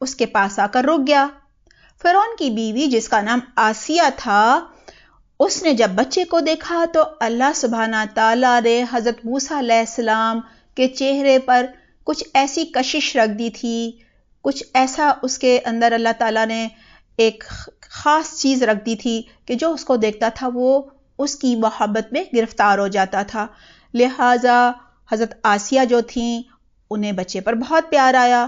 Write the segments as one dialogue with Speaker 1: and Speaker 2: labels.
Speaker 1: اس کے پاس آ کر رک گیا۔ فرعون کی بیوی جس کا نام آسیہ تھا، اس نے جب بچے کو دیکھا تو اللہ سبحانہ تعالیٰ نے حضرت موسیٰ علیہ السلام کے چہرے پر کچھ ایسی کشش رکھ دی تھی، کچھ ایسا اس کے اندر اللہ تعالیٰ نے ایک خاص چیز رکھ دی تھی کہ جو اس کو دیکھتا تھا وہ اس کی محبت میں گرفتار ہو جاتا تھا۔ لہٰذا حضرت آسیہ جو تھیں انہیں بچے پر بہت پیار آیا۔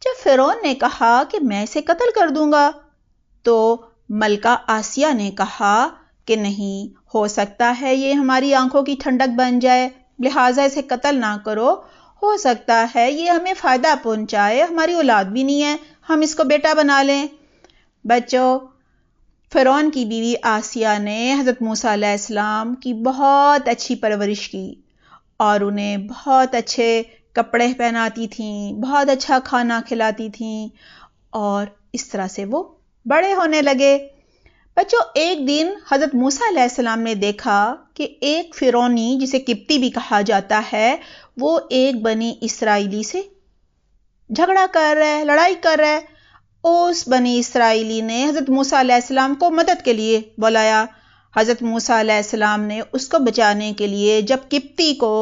Speaker 1: جب فرعون نے کہا کہ میں اسے قتل کر دوں گا تو ملکہ آسیہ نے کہا کہ نہیں، ہو سکتا ہے یہ ہماری آنکھوں کی ٹھنڈک بن جائے، لہٰذا اسے قتل نہ کرو، ہو سکتا ہے یہ ہمیں فائدہ پہنچائے، ہماری اولاد بھی نہیں ہے، ہم اس کو بیٹا بنا لیں۔ بچوں، فرعون کی بیوی آسیہ نے حضرت موسیٰ علیہ السلام کی بہت اچھی پرورش کی اور انہیں بہت اچھے کپڑے پہناتی تھیں، بہت اچھا کھانا کھلاتی تھیں، اور اس طرح سے وہ بڑے ہونے لگے۔ بچوں، ایک دن حضرت موسیٰ علیہ السلام نے دیکھا کہ ایک فرعونی جسے قبطی بھی کہا جاتا ہے، وہ ایک بنی اسرائیلی سے جھگڑا کر رہا ہے، لڑائی کر رہا ہے۔ اس بنی اسرائیلی نے حضرت موسیٰ علیہ السلام کو مدد کے لیے بلایا۔ حضرت موسیٰ علیہ السلام نے اس کو بچانے کے لیے جب قبطی کو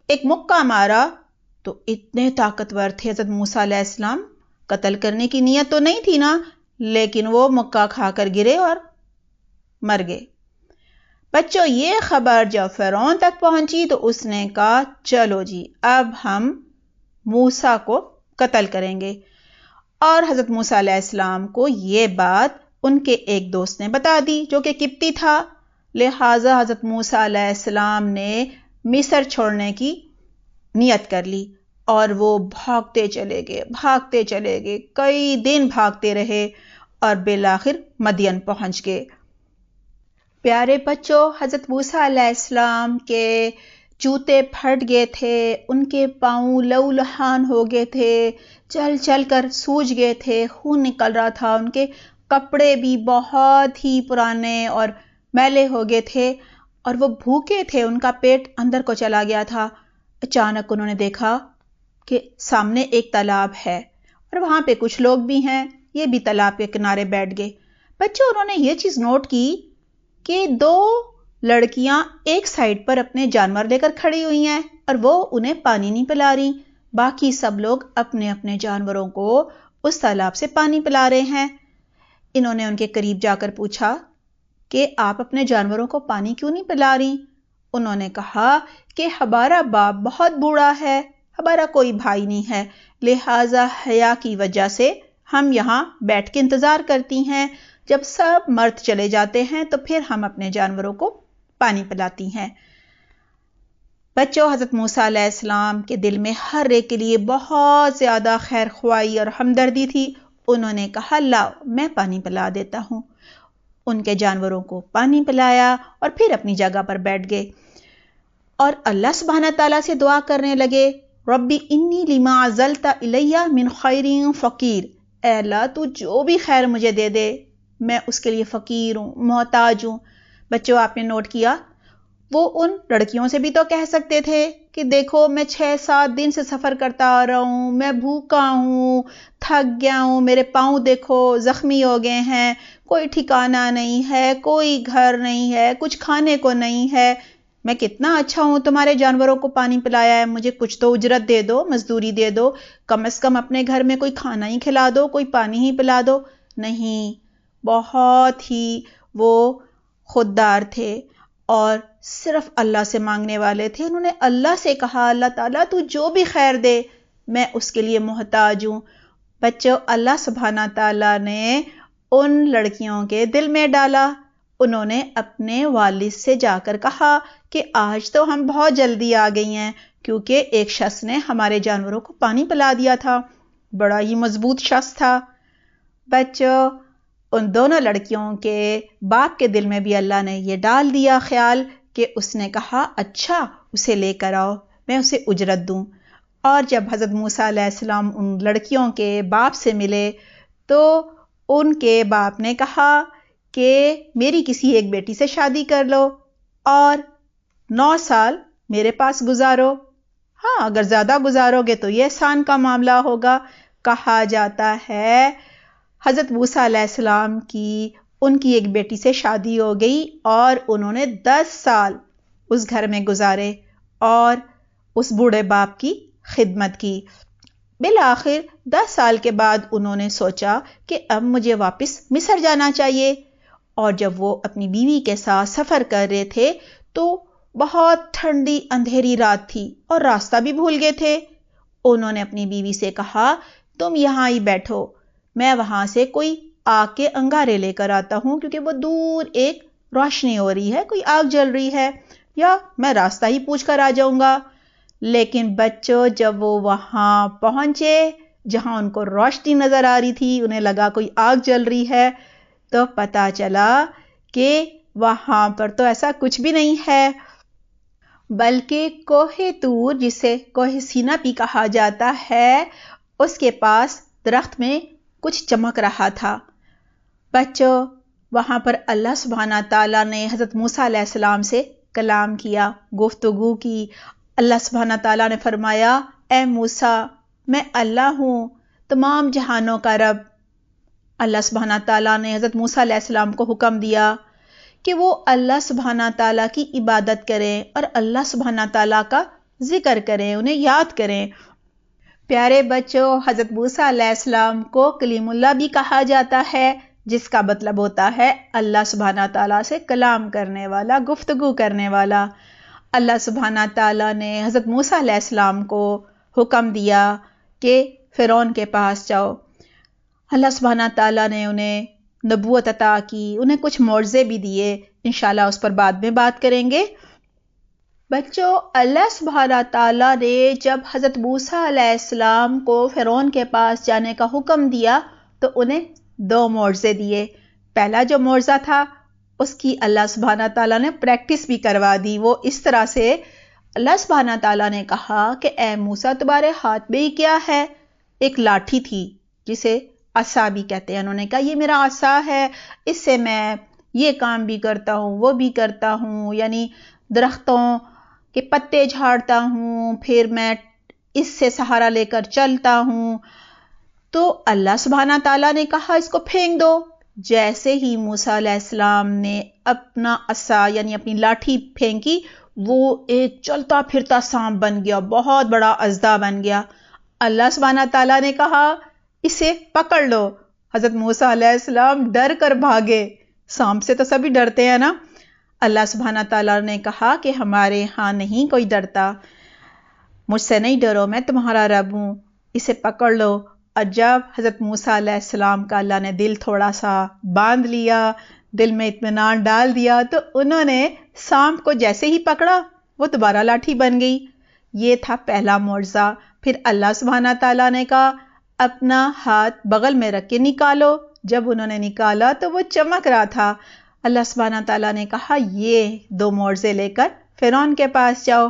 Speaker 1: ایک مکہ مارا تو اتنے طاقتور تھے حضرت موسیٰ علیہ السلام، قتل کرنے کی نیت تو نہیں تھی نا، لیکن وہ مکہ کھا کر گرے اور مر گئے۔ بچوں، یہ خبر جب فرعون تک پہنچی تو اس نے کہا چلو جی اب ہم موسیٰ کو قتل کریں گے، اور حضرت موسیٰ علیہ السلام کو یہ بات ان کے ایک دوست نے بتا دی جو کہ قبطی تھا۔ لہٰذا حضرت موسیٰ علیہ السلام نے مصر چھوڑنے کی نیت کر لی اور وہ بھاگتے چلے گئے، کئی دن بھاگتے رہے اور بالآخر مدین پہنچ گئے۔ پیارے بچوں، حضرت موسیٰ علیہ السلام کے جوتے پھٹ گئے تھے، ان کے پاؤں لہو لہان ہو گئے تھے، چل چل کر سوج گئے تھے، خون نکل رہا تھا، ان کے کپڑے بھی بہت ہی پرانے اور میلے ہو گئے تھے، اور وہ بھوکے تھے، ان کا پیٹ اندر کو چلا گیا تھا۔ اچانک انہوں نے دیکھا کہ سامنے ایک تالاب ہے اور وہاں پہ کچھ لوگ بھی ہیں، یہ بھی تالاب کے کنارے بیٹھ گئے۔ بچوں، انہوں نے یہ چیز نوٹ کی کہ دو لڑکیاں ایک سائیڈ پر اپنے جانور لے کر کھڑی ہوئی ہیں اور وہ انہیں پانی نہیں پلا رہی، باقی سب لوگ اپنے اپنے جانوروں کو اس تالاب سے پانی پلا رہے ہیں۔ انہوں نے ان کے قریب جا کر پوچھا کہ آپ اپنے جانوروں کو پانی کیوں نہیں پلا رہی؟ انہوں نے کہا کہ ہمارا باپ بہت بوڑھا ہے، ہمارا کوئی بھائی نہیں ہے، لہٰذا حیا کی وجہ سے ہم یہاں بیٹھ کے انتظار کرتی ہیں، جب سب مرد چلے جاتے ہیں تو پھر ہم اپنے جانوروں کو پانی پلاتی ہیں۔ بچوں، حضرت موسیٰ علیہ السلام کے دل میں ہر ایک کے لیے بہت زیادہ خیر خواہی اور ہمدردی تھی۔ انہوں نے کہا لاؤ میں پانی پلا دیتا ہوں۔ ان کے جانوروں کو پانی پلایا اور پھر اپنی جگہ پر بیٹھ گئے اور اللہ سبحانہ تعالیٰ سے دعا کرنے لگے، ربی انی لما عزلت الیہ من خیر فقیر، اے اللہ تو جو بھی خیر مجھے دے دے میں اس کے لیے فقیر ہوں، محتاج ہوں۔ بچوں، آپ نے نوٹ کیا وہ ان لڑکیوں سے بھی تو کہہ سکتے تھے کہ دیکھو میں 6-7 دن سے سفر کرتا آ رہا ہوں، میں بھوکا ہوں، تھک گیا ہوں، میرے پاؤں دیکھو زخمی ہو گئے ہیں، کوئی ٹھکانہ نہیں ہے، کوئی گھر نہیں ہے، کچھ کھانے کو نہیں ہے، میں کتنا اچھا ہوں، تمہارے جانوروں کو پانی پلایا ہے، مجھے کچھ تو اجرت دے دو، مزدوری دے دو، کم از کم اپنے گھر میں کوئی کھانا ہی کھلا دو، کوئی پانی ہی پلا دو۔ نہیں، بہت ہی وہ خوددار تھے اور صرف اللہ سے مانگنے والے تھے۔ انہوں نے اللہ سے کہا اللہ تعالیٰ تو جو بھی خیر دے میں اس کے لیے محتاج ہوں۔ بچوں، اللہ سبحانہ تعالیٰ نے ان لڑکیوں کے دل میں ڈالا، انہوں نے اپنے والد سے جا کر کہا کہ آج تو ہم بہت جلدی آ گئی ہیں کیونکہ ایک شخص نے ہمارے جانوروں کو پانی پلا دیا تھا، بڑا ہی مضبوط شخص تھا۔ بچوں، ان دونوں لڑکیوں کے باپ کے دل میں بھی اللہ نے یہ ڈال دیا خیال کہ اس نے کہا اچھا اسے لے کر آؤ، میں اسے اجرت دوں۔ اور جب حضرت موسیٰ علیہ السلام ان لڑکیوں کے باپ سے ملے تو ان کے باپ نے کہا کہ میری کسی ایک بیٹی سے شادی کر لو اور 9 سال میرے پاس گزارو، ہاں اگر زیادہ گزارو گے تو یہ احسان کا معاملہ ہوگا، کہا جاتا ہے حضرت موسیٰ علیہ السلام کی ان کی ایک بیٹی سے شادی ہو گئی اور انہوں نے 10 سال اس گھر میں گزارے اور اس بوڑھے باپ کی خدمت کی۔ بالآخر 10 سال کے بعد انہوں نے سوچا کہ اب مجھے واپس مصر جانا چاہیے، اور جب وہ اپنی بیوی کے ساتھ سفر کر رہے تھے تو بہت ٹھنڈی اندھیری رات تھی اور راستہ بھی بھول گئے تھے۔ انہوں نے اپنی بیوی سے کہا تم یہاں ہی بیٹھو، میں وہاں سے کوئی آگ کے انگارے لے کر آتا ہوں، کیونکہ وہ دور ایک روشنی ہو رہی ہے، کوئی آگ جل رہی ہے، یا میں راستہ ہی پوچھ کر آ جاؤں گا۔ لیکن بچوں جب وہ وہاں پہنچے جہاں ان کو روشنی نظر آ رہی تھی، انہیں لگا کوئی آگ جل رہی ہے، تو پتا چلا کہ وہاں پر تو ایسا کچھ بھی نہیں ہے، بلکہ کوہ طور جسے کوہ سینا بھی کہا جاتا ہے، اس کے پاس درخت میں کچھ چمک رہا تھا۔ بچوں وہاں پر اللہ سبحانہ تعالیٰ نے حضرت موسیٰ علیہ السلام سے کلام کیا، گفتگو کی۔ اللہ سبحانہ تعالیٰ نے فرمایا اے موسیٰ میں اللہ ہوں، تمام جہانوں کا رب۔ اللہ سبحانہ تعالیٰ نے حضرت موسیٰ علیہ السلام کو حکم دیا کہ وہ اللہ سبحانہ تعالیٰ کی عبادت کریں اور اللہ سبحانہ تعالیٰ کا ذکر کریں، انہیں یاد کریں۔ پیارے بچوں حضرت موسیٰ علیہ السلام کو کلیم اللہ بھی کہا جاتا ہے، جس کا مطلب ہوتا ہے اللہ سبحانہ تعالیٰ سے کلام کرنے والا، گفتگو کرنے والا۔ اللہ سبحانہ تعالیٰ نے حضرت موسیٰ علیہ السلام کو حکم دیا کہ فرعون کے پاس جاؤ۔ اللہ سبحانہ تعالیٰ نے انہیں نبوت عطا کی، انہیں کچھ معجزے بھی دیے، انشاءاللہ اس پر بعد میں بات کریں گے۔ بچوں اللہ سبحانہ تعالیٰ نے جب حضرت موسیٰ علیہ السلام کو فرعون کے پاس جانے کا حکم دیا تو انہیں 2 معجزے دیے۔ پہلا جو معجزہ تھا اس کی اللہ سبحانہ تعالیٰ نے پریکٹس بھی کروا دی۔ وہ اس طرح سے اللہ سبحانہ تعالیٰ نے کہا کہ اے موسیٰ تمہارے ہاتھ میں ہی کیا ہے؟ ایک لاٹھی تھی جسے عصا بھی کہتے ہیں۔ انہوں نے کہا یہ میرا عصا ہے، اس سے میں یہ کام بھی کرتا ہوں، وہ بھی کرتا ہوں، یعنی درختوں کے پتے جھاڑتا ہوں، پھر میں اس سے سہارا لے کر چلتا ہوں۔ تو اللہ سبحانہ تعالیٰ نے کہا اس کو پھینک دو۔ جیسے ہی موسیٰ علیہ السلام نے اپنا عصا یعنی اپنی لاٹھی پھینکی، وہ ایک چلتا پھرتا سانپ بن گیا، بہت بڑا اژدہا بن گیا۔ اللہ سبحانہ تعالیٰ نے کہا اسے پکڑ لو۔ حضرت موسیٰ علیہ السلام ڈر کر بھاگے، سانپ سے تو سبھی ڈرتے ہیں نا۔ اللہ سبحانہ تعالیٰ نے کہا کہ ہمارے ہاں نہیں کوئی ڈرتا، مجھ سے نہیں ڈرو، میں تمہارا رب ہوں، اسے پکڑ لو۔ اور جب حضرت موسیٰ علیہ السلام کا اللہ نے دل تھوڑا سا باندھ لیا، دل میں اطمینان ڈال دیا، تو انہوں نے سانپ کو جیسے ہی پکڑا وہ دوبارہ لاٹھی بن گئی۔ یہ تھا پہلا معجزہ۔ پھر اللہ سبحانہ تعالیٰ نے کہا اپنا ہاتھ بغل میں رکھ کے نکالو۔ جب انہوں نے نکالا تو وہ چمک رہا تھا۔ اللہ سبحانہ تعالیٰ نے کہا یہ 2 معجزے لے کر فرعون کے پاس جاؤ۔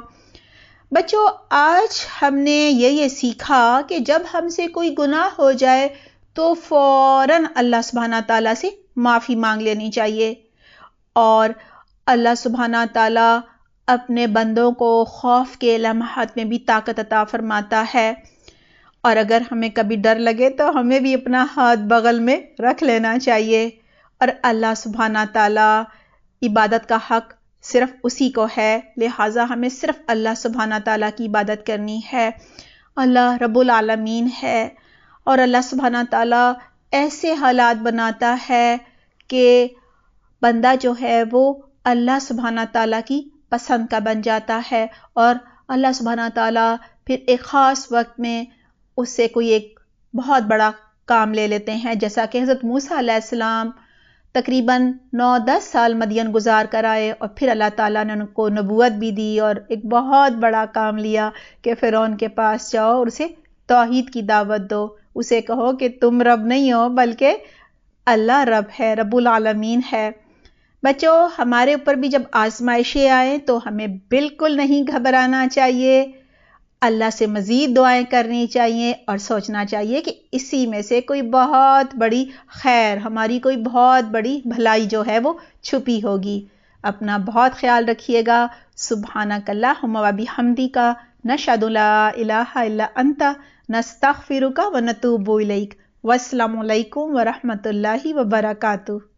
Speaker 1: بچوں آج ہم نے یہ سیکھا کہ جب ہم سے کوئی گناہ ہو جائے تو فوراً اللہ سبحانہ تعالیٰ سے معافی مانگ لینی چاہیے، اور اللہ سبحانہ تعالیٰ اپنے بندوں کو خوف کے لمحات میں بھی طاقت عطا فرماتا ہے۔ اور اگر ہمیں کبھی ڈر لگے تو ہمیں بھی اپنا ہاتھ بغل میں رکھ لینا چاہیے، اور اللہ سبحانہ تعالیٰ عبادت کا حق صرف اسی کو ہے، لہٰذا ہمیں صرف اللہ سبحانہ تعالیٰ کی عبادت کرنی ہے۔ اللہ رب العالمین ہے، اور اللہ سبحانہ تعالیٰ ایسے حالات بناتا ہے کہ بندہ جو ہے وہ اللہ سبحانہ تعالیٰ کی پسند کا بن جاتا ہے، اور اللہ سبحانہ تعالیٰ پھر ایک خاص وقت میں اس سے کوئی ایک بہت بڑا کام لے لیتے ہیں، جیسا کہ حضرت موسیٰ علیہ السلام تقریباً 9-10 سال مدین گزار کر آئے، اور پھر اللہ تعالیٰ نے ان کو نبوت بھی دی اور ایک بہت بڑا کام لیا کہ فرعون کے پاس جاؤ اور اسے توحید کی دعوت دو، اسے کہو کہ تم رب نہیں ہو بلکہ اللہ رب ہے، رب العالمین ہے۔ بچوں ہمارے اوپر بھی جب آزمائشیں آئیں تو ہمیں بالکل نہیں گھبرانا چاہیے، اللہ سے مزید دعائیں کرنی چاہیے اور سوچنا چاہیے کہ اسی میں سے کوئی بہت بڑی خیر، ہماری کوئی بہت بڑی بھلائی جو ہے وہ چھپی ہوگی۔ اپنا بہت خیال رکھیے گا۔ سبحانک اللہم و بحمدک، نشہد لا الہ الا انت، نستغفرک و نتوب الیک۔ والسلام علیکم ورحمۃ اللہ وبرکاتہ۔